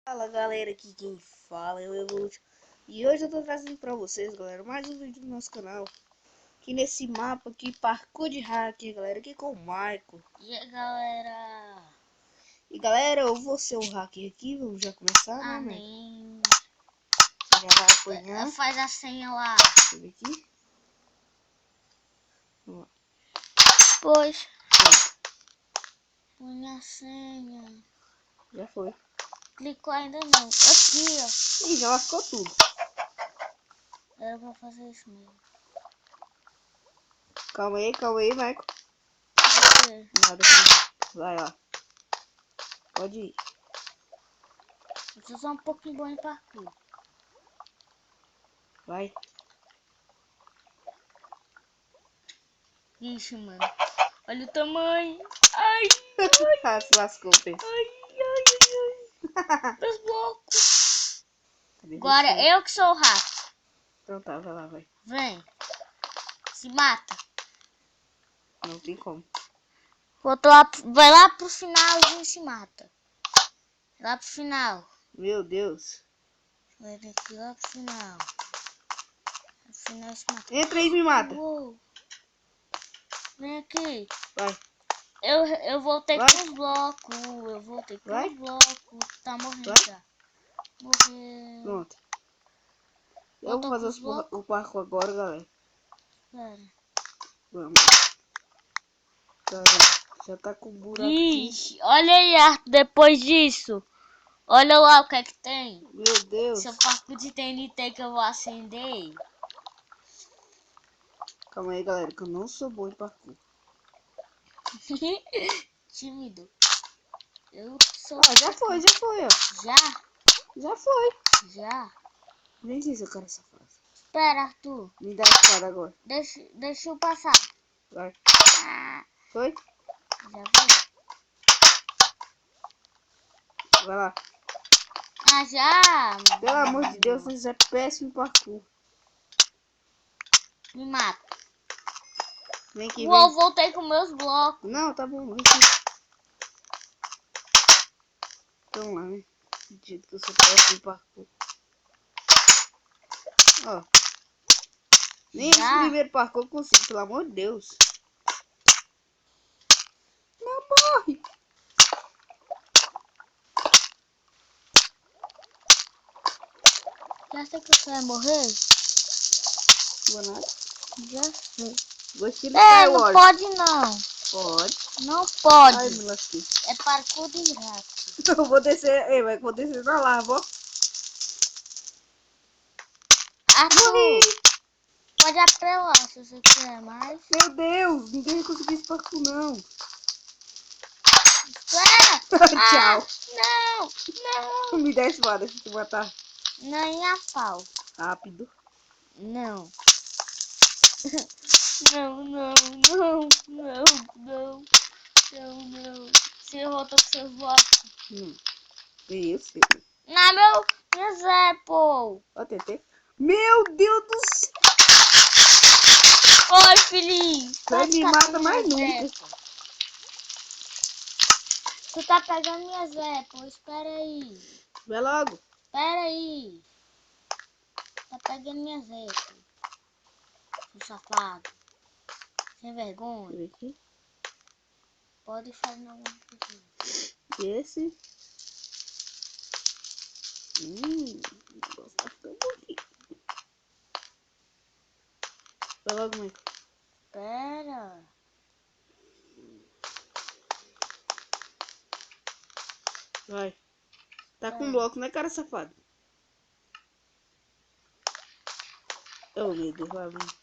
Fala galera, aqui quem fala é o Evolution. E hoje eu tô trazendo pra vocês, galera, mais um vídeo do nosso canal. Aqui nesse mapa aqui, parkour de hacker, galera, aqui com o Michael. E aí, galera? E galera, eu vou ser o hacker aqui, vamos já começar, né, Michael? Amém. Você já vai apanhar. Faz a senha lá. Deixa eu ver aqui. Vamos lá. Pois. Põe a senha. Já foi. Clicou ainda não. Aqui, ó. Ih, já lascou tudo. Eu vou fazer isso mesmo. Calma aí, Michael. Aqui. Nada aqui. Vai lá. Pode ir. Eu sou só um pouquinho bom em parkour. Vai. Ixi, mano. Olha o tamanho. Ai, Ah, se lascou, Pedro. ai. Meus blocos. Cadê Agora você? eu que sou o rato. Então tá, vai lá, vai. Vem. Se mata. Não tem como. Vai lá pro finalzinho e se mata. Lá pro final. Meu Deus. Vai ter que ir lá pro final. No final se mata. Entra aí e me mata. Uou. Vem aqui. Vai. Eu voltei Vai. com os blocos. Eu voltei com Vai. os blocos. Tá morrendo Vai. já. Morreu. Pronto. Eu Voltou vou com os fazer blocos. o parkour agora, galera. Pera. Vamos. Caramba, já tá com buraco aqui. Ixi, olha aí, Arthur, depois disso. Olha lá o que é que tem. Meu Deus. Seu parkour de TNT que eu vou acender. Calma aí, galera, que eu não sou bom em parkour. Tímido. Eu sou. Ah, já foi, ó. Já? Já foi. Já? Nem sei se eu quero essa frase. Espera, Arthur. Me dá a espada agora. Deixa eu passar. Vai. Ah, Foi? já foi. Vai lá. Ah, já? Pelo amor de Deus, você é péssimo em parkour. Me mata. Vem aqui, Uou, vem. voltei com meus blocos. Não, tá bom. Vem aqui. Então lá, né? Dito que eu sou péssimo em parkour. Ó. Nem esse Já? primeiro parkour eu consigo, pelo amor de Deus. Não morre. Já sei que você vai morrer? Vou nada. Já sei. Gostei do Star Não Wars. pode não. Pode. Não pode. Ai, me lasquei. É parkour de rato. Eu vou descer. Ei, vai, vou descer na lava, ó. Arthur, pode apelar se você quiser, mas... Meu Deus, ninguém conseguiu esse parkour, não. Espera! Tchau. Não, não. Me dá a espada, deixa eu te matar. Nem a pau. Rápido. Não. Não. Você voltou com seus blocos. Eu sei. Não, meu Zé, pô. Ó, TT. Meu Deus do céu. Oi, filhinho. Você me mata mais nunca. Tu tá pegando minha Zé, pô. Espera aí. Vai logo. Espera aí. Tá pegando minha Zé, pô. Seu safado. Sem vergonha. Deixa eu ver aqui. Pode fazer alguma coisa. Esse. Gosto ficando aqui. Vai logo, Michael. Espera. Vai. Tá com bloco, né, cara safado? Oh, meu Deus, vai abrir.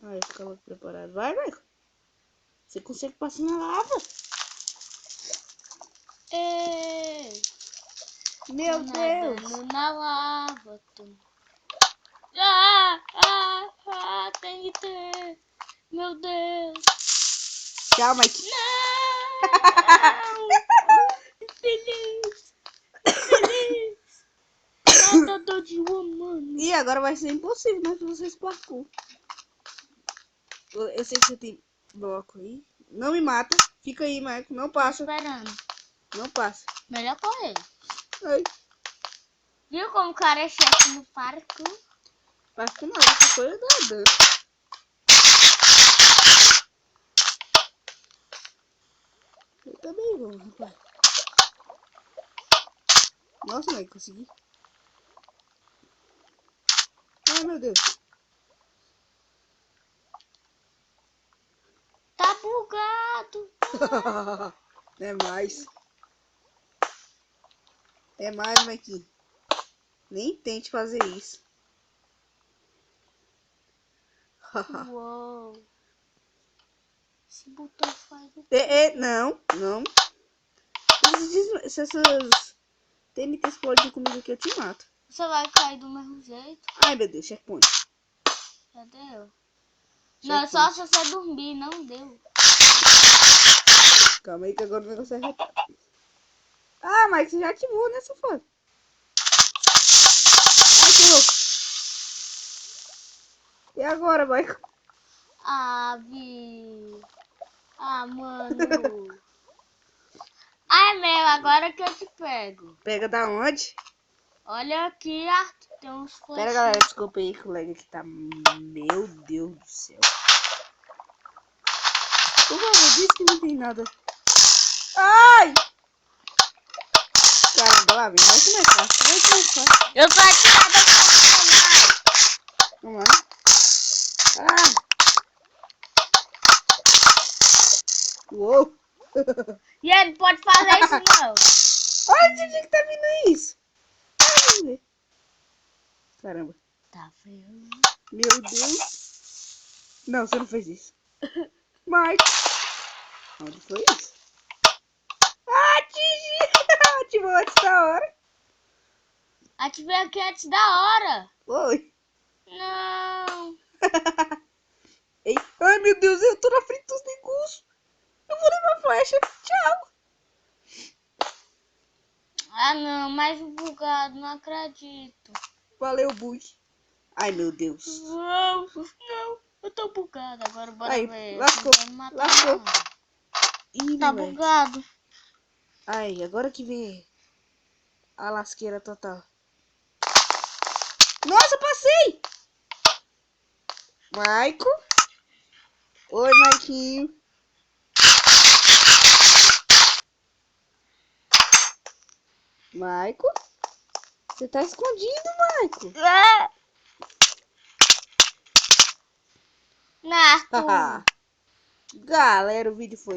Ai, fica logo preparado. Vai, Michael. Você consegue passar na lava? Ei. Meu Deus. Nadando na lava. Tem que ter. Meu Deus. Tchau, Mike. Não. Feliz. Nadador de humano. E agora vai ser impossível nós vocês parkour. Eu sei que você tem bloco aí. Não me mata. Fica aí, Michael. Não passa. Esperando. Não passa. Melhor correr. Ai, Viu como o cara é chefe no parkour? passa não, essa coisa dá dano. Eu também vou, rapaz. Nossa, mãe, consegui. Ai, meu Deus. Tá bugado. É mais. É mais, Mike. Nem tente fazer isso. Uou. Esse botão faz o Não, não. Se essas TNT explodem comigo aqui, eu te mato. Você vai cair do mesmo jeito. Ai, meu Deus, checkpoint. Já deu. Não, é só se você dormir, não deu. Calma aí que agora o negócio é retado. Ah, mas você já ativou, né, safado? Ai, que louco. E agora, Michael? Ah, Vi. Ah, mano. Ai, meu, agora que eu te pego. Pega da onde? Olha aqui, Arthur. Tem uns Pera, flechinhos. galera, desculpa aí que o lag aqui tá... Meu Deus do céu. Por favor, diz que não tem nada. Ai! Caramba, lá vem. Vai começar. Vai começar. Eu tô atirada profissional. Vamos lá. Ah! Uou! E ele não pode fazer isso, não. Olha de onde que tá vindo isso. Vamos ver. Caramba. Tá vendo? Meu Deus. Não, você não fez isso. Mike. Onde foi isso? Ah, atingi! Ativou antes da hora. Ativei aqui antes da hora. Foi. Não. Ei. Ai, meu Deus, eu tô na frente dos negócios. Eu vou levar flecha. Tchau. Ah, não. Mais um bugado. Não acredito. Valeu, bug. Ai, meu Deus. Não. Não. Eu tô bugado. Agora bora Aí, ver. lascou, Não vai me matar, lascou. não. Ih, Tá moleque. bugado. Ai, agora que vem a lasqueira total. Nossa, passei! Maico. Oi, Marquinho. Maico. Você tá escondido, Maico. Não, Arthur. Galera, o vídeo foi